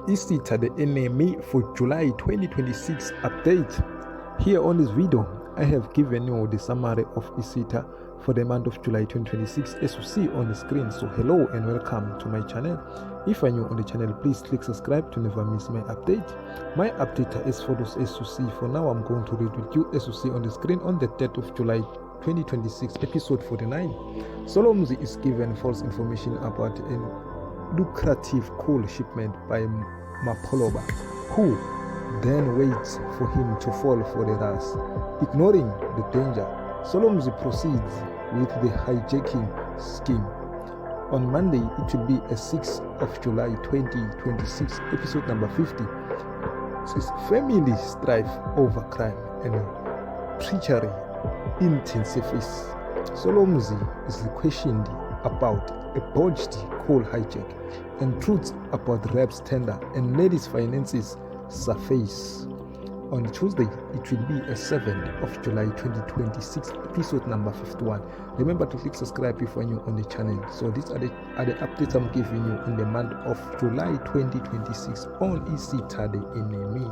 Isitha, the enemy for July 2026 update. Here on this video, I have given you the summary of Isitha for the month of July 2026 as you see on the screen. So hello and welcome to my channel. If you are new on the channel, please click subscribe to never miss my update. My update is for those as you see. For now, I'm going to read with you as you see on the screen on the 3rd of July 2026, episode 49. Solomzi is given false information about a lucrative coal shipment by Mapholoba, who then waits for him to fall for the ras. Ignoring the danger, Solomzi proceeds with the hijacking scheme. On Monday, it will be a 6th of July 2026, episode number 50. This family strife over crime and treachery intensifies. Solomzi is questioned about a botched coal hijack, and truths about Rap's tender and Nelly's finances surface. On Tuesday, it will be a 7th of July 2026, episode number 51. Remember to click subscribe if you are new on the channel. So these are the updates I'm giving you in the month of July 2026 on Isitha, the enemy.